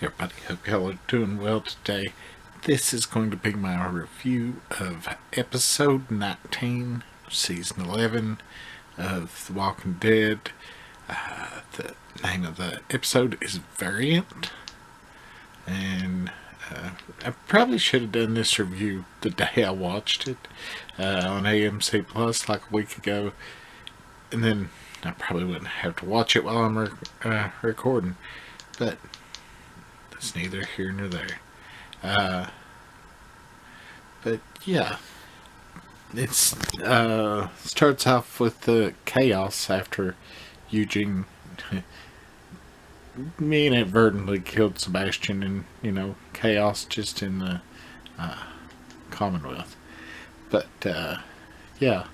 Everybody, hope y'all are doing well today. This is going to be my review of episode 19, season 11 of The Walking Dead. The name of the episode is Variant, and I probably should have done this review the day I watched it on AMC Plus like a week ago, and then I probably wouldn't have to watch it while I'm recording, but it's neither here nor there. But yeah, it's starts off with the chaos after Eugene inadvertently killed Sebastian, and chaos just in the Commonwealth. But yeah,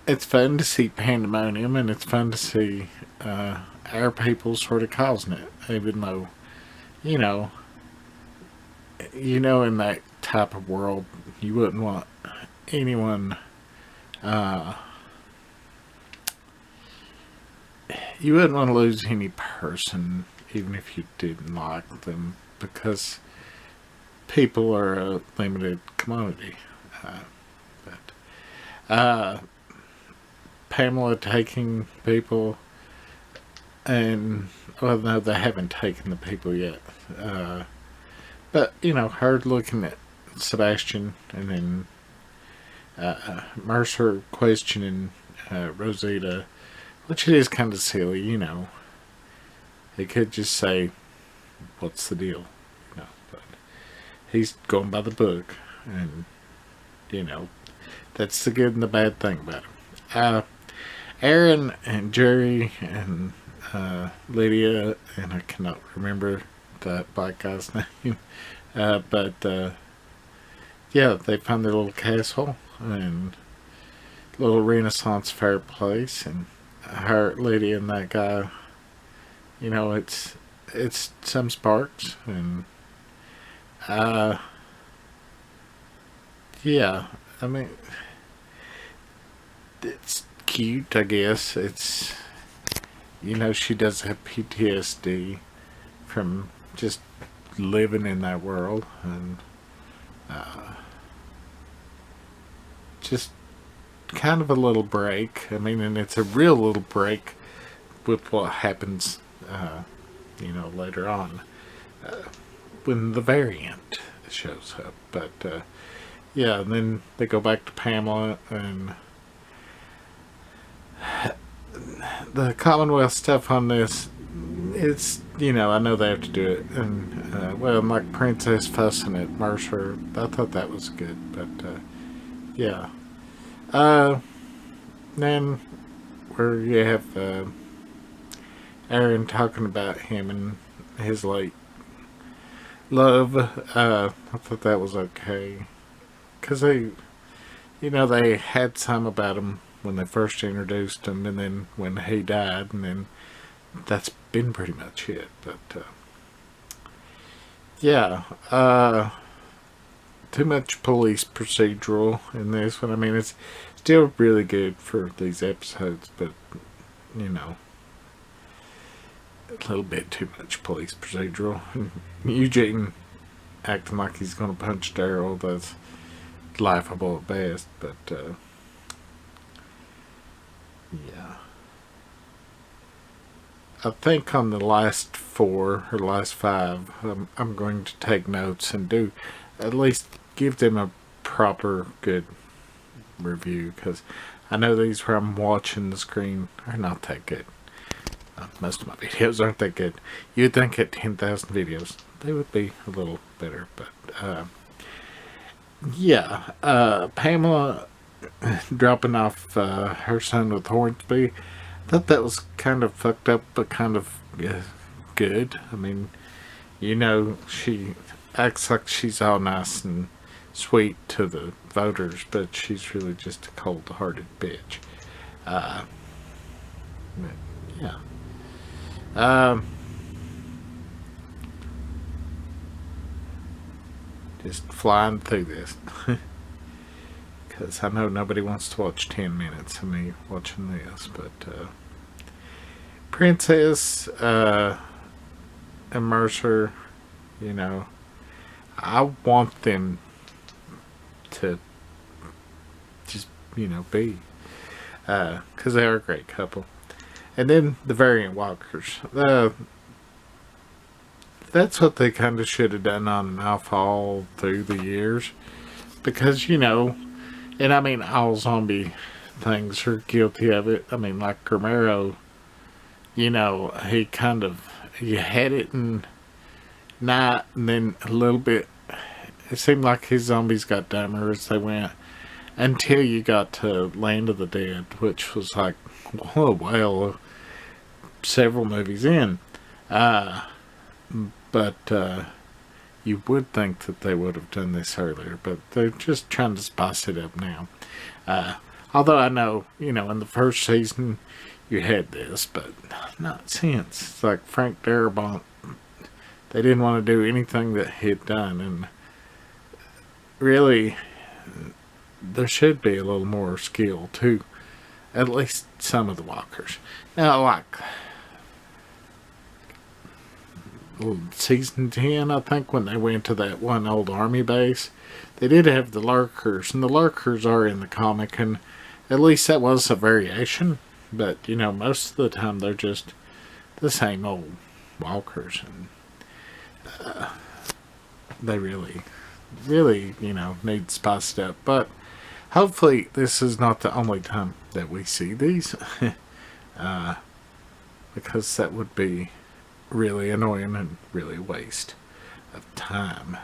it's fun to see pandemonium, and it's fun to see our people sort of causing it, even though in that type of world, you wouldn't want anyone, you wouldn't want to lose any person, even if you didn't like them, because people are a limited commodity. But Pamela taking people, and well, no, they haven't taken the people yet. But her looking at Sebastian, and then Mercer questioning Rosita, which it is kind of silly. He could just say, "What's the deal?" But he's going by the book, and that's the good and the bad thing about him. Aaron and Jerry and Lydia, and I cannot remember that black guy's name, but yeah, they found their little castle and little Renaissance fair place, and Lydia and that guy, it's some sparks, and yeah, I mean, it's cute, I guess. It's she does have PTSD from just living in that world, and just kind of a little break. I mean, and it's a real little break with what happens later on when the variant shows up. But yeah, and then they go back to Pamela, and the Commonwealth stuff on this, it's, I know they have to do it, and like Princess fussing at Mercer, I thought that was good, but yeah. Then where you have Aaron talking about him and his late love, I thought that was okay, because they had some about him when they first introduced him, and then when he died, and then that's been pretty much it. But yeah, too much police procedural in this one. I mean, it's still really good for these episodes, but a little bit too much police procedural. Eugene acting like he's gonna punch Daryl, that's laughable at best, but yeah. I think on the last 4 or last 5, I'm going to take notes and do at least give them a proper good review, because I know these where I'm watching the screen are not that good. Most of my videos aren't that good. You'd think at 10,000 videos they would be a little better, but yeah, Pamela dropping off her son with Hornsby, I thought that was kind of fucked up, but kind of good. I mean, she acts like she's all nice and sweet to the voters, but she's really just a cold-hearted bitch. Yeah. Just flying through this. Because I know nobody wants to watch 10 minutes of me watching this, but Princess and Mercer, you know, I want them to just, be. Because they are a great couple. And then the variant walkers. That's what they kind of should have done on and off all through the years. Because, and I mean, all zombie things are guilty of it. I mean, like Romero, he had it in night, and then a little bit, it seemed like his zombies got dumber as they went. Until you got to Land of the Dead, which was like, several movies in. But you would think that they would have done this earlier, but they're just trying to spice it up now. Although I know, in the first season you had this, but not since. It's like Frank Darabont, they didn't want to do anything that he'd done, and really, there should be a little more skill to at least some of the walkers. Now, like season 10, I think, when they went to that one old army base, they did have the lurkers, and the lurkers are in the comic, and at least that was a variation. But, most of the time they're just the same old walkers, and they really, need spiced up. But hopefully this is not the only time that we see these, because that would be really annoying and really a waste of time.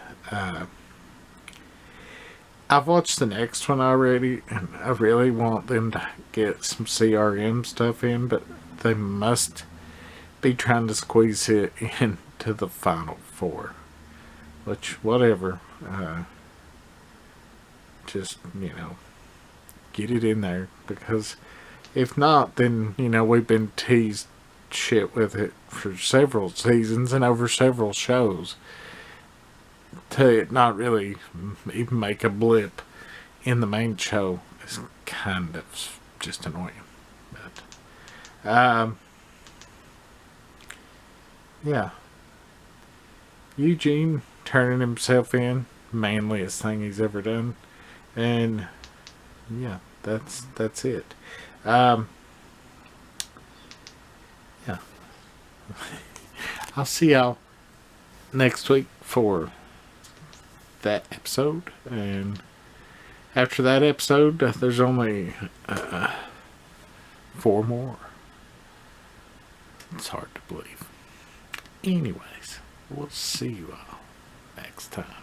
I've watched the next one already, and I really want them to get some CRM stuff in, but they must be trying to squeeze it into the final 4. Which, whatever. Just, get it in there, because if not, then, we've been teased shit with it for several seasons and over several shows to it not really even make a blip in the main show is kind of just annoying. But yeah, Eugene turning himself in, manliest thing he's ever done, and yeah, that's it. Yeah. I'll see y'all next week for that episode, and after that episode, there's only 4 more. It's hard to believe. Anyways, we'll see you all next time.